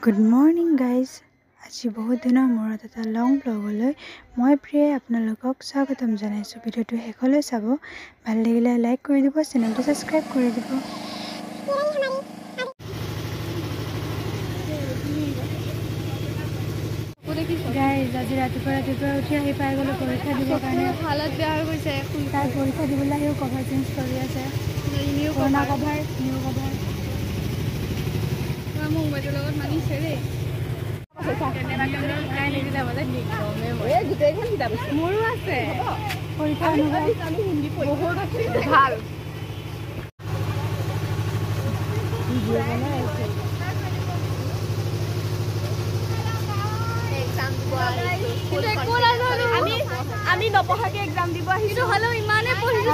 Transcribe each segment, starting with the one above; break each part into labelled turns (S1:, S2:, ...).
S1: Good morning guys. আজি বহুত দিনৰ মূৰত এটা লং ব্লগলৈ মই প্ৰিয়ে আপোনালোকক স্বাগতম জনাইছো। ভিডিওটো শেষলৈ চাব। ভাল লাগিলে লাইক কৰি দিব, চেনেলটো সাবস্ক্ৰাইব কৰি দিব। গাইজ আজি ৰাতিপুৱা উঠি আহি পাই গ'লো পৰীক্ষা দিবৰ কাৰণে।
S2: হালত বেয়া হৈ গৈছে।
S1: তাই পৰীক্ষা দিবলৈ আহিও কভাৰ চেঞ্জ কৰি আছে। পুৰণা কভাৰ নিউ কভাৰ
S2: মোবাইলৰ লগত মানিছে দেই। মোৰো আছে
S1: পৰীক্ষা অনুভৱ
S2: বহুত ভাল। আমি নপঢ়াকে এক্সাম দিব আহিছো, হলেও ইমানে পঢ়িছো।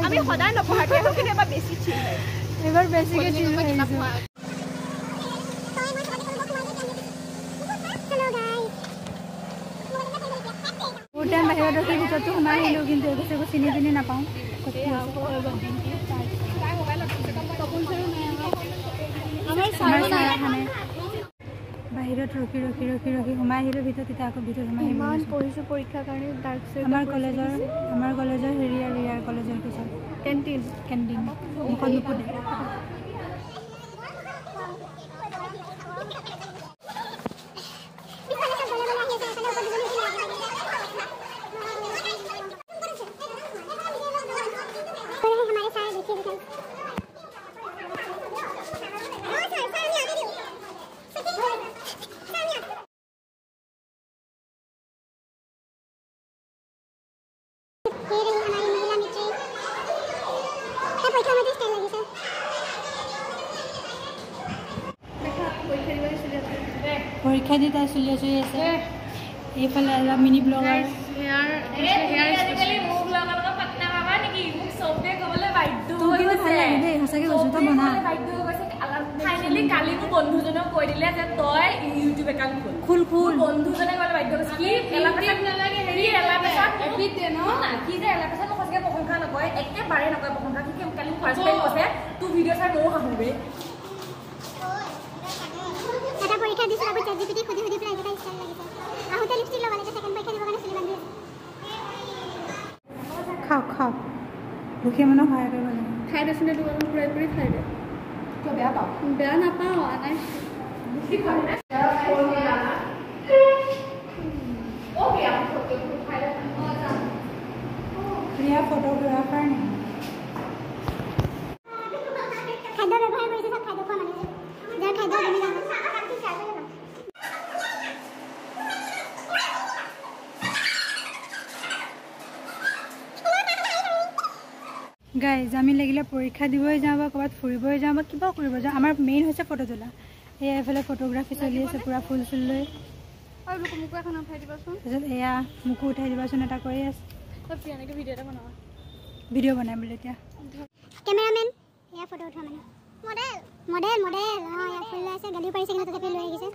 S2: আমি সদায় নপঢ়াকে আহো, কিন্তু এবাৰ বেছি ঠিক হয়।
S1: এবাৰ বেছিকে ঠিক হৈ আহিছো। বহুত টাইম বাহিৰত ৰখি ভিতৰতো সোমাই আহিলোঁ, কিন্তু একো চিনি পিনি নাপাওঁ। বাহিৰত ৰখি সোমাই আহিলোঁ ভিতৰত, তেতিয়া আকৌ ভিতৰত সোমাই
S2: ইমান পঢ়িছোঁ পৰীক্ষাৰ কাৰণে।
S1: আমাৰ কলেজৰ হেৰি আৰু ইয়াৰ কলেজৰ পিছত কেণ্টিন মুখত নুপুদে। পৰীক্ষা দি তাই চলি আছে। এইফালে মিনি ব্লগাৰ সঁচাকে কৈছো তই বনা।
S2: কালি মোৰ বন্ধুজনক কৈ দিলে যে তই ইউটিউব একাউণ্ট খোল। বন্ধুজনে ক'লে বাধ্য কৰিছে কি প্ৰশংসা নকয়, একেবাৰে নকয় প্ৰশংসা। কি কালি ফাৰ্ষ্ট টাইম কৈছে তোৰ ভিডিঅ' চাই ময়ো হাঁহোবে।
S3: পৰীক্ষা দিছো আকৌ ChatGPT খুদি পেলাই এটা ষ্টাইল লাগিছে। আহোতে লিপষ্টিক লগালে, সেকেন্ড পৰীক্ষা দিবৰ কাৰণে চুলি বান্ধি আছে।
S1: খাওক দুখীয়া মানুহক সহায় কৰিব লাগে।
S2: খাই দেচোন দোকানত পুৰাই খাই দে। তই বেয়া পাওঁ? বেয়া নাপাওঁ। আনাই
S1: প্ৰিয়া ফটোগ্ৰাফাৰ নে?
S3: খাদ্য ব্যৱহাৰ কৰিছে, চব খাদ্য খোৱা মানুহ। যাৰ খাদ্য তুমি জানো।
S1: গাইজ আমি লাগিলে পৰীক্ষা দিবই যাওঁ বা ক'ৰবাত ফুৰিবই যাওঁ বা কিবা কৰিব যাওঁ, আমাৰ মেইন হৈছে ফটো তোলা। এয়া এইফালে ফটোগ্ৰাফী চলি আছে পুৰা ফুল লৈ।
S2: আৰু মোকো এখন উঠাই দিবাচোন।
S1: তাৰপিছত এয়া মোকো উঠাই দিবাচোন, এটা কৰি আছে।
S2: প্ৰিয়ানিকে ভিডিঅ' এটা বনাবা।
S1: ভিডিঅ' বনাই বোলে এতিয়া।
S3: কেমেৰামেন এয়া ফটো উঠোৱা মানে মডেল ইয়াত ফুল লৈ আছে। গালিও পাৰিছে, কিন্তু তথাপি লৈ আহিছে।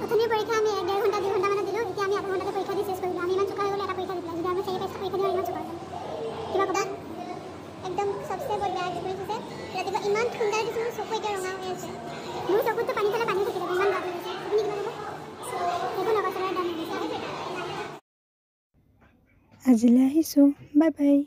S3: অথনিৰ পৰীক্ষা আমি 1.5 ঘণ্টা 2 ঘণ্টা মানে দিলোঁ। এতিয়া আমি আধা ঘণ্টাতে পৰীক্ষা দি চেছ কৰিলোঁ। আমি ইমান চোকা হৈ গ'লে এটা পৰীক্ষা দি পেলাই যদি আমি 4-5টা পৰীক্ষা দিওঁ ইমান চোকা হৈ যাম। কিবা ক'বা? একদম সবচে বহুত বেয়া এক্সপিৰিয়েঞ্চ হৈছে। ৰাতিপুৱা ইমান ঠাণ্ডা দিছে, মোৰ চকু এতিয়া ৰঙা হৈ আছে। মোৰ চকুততো পানী পেলাই পানী থাকি যাব, ইমান গাত লাগিছে। আপুনি কিবা ক'ব? একো নকওঁ, চবৰে দাম লাগিছে।
S1: আজিলৈ আহিছোঁ, বাই বাই।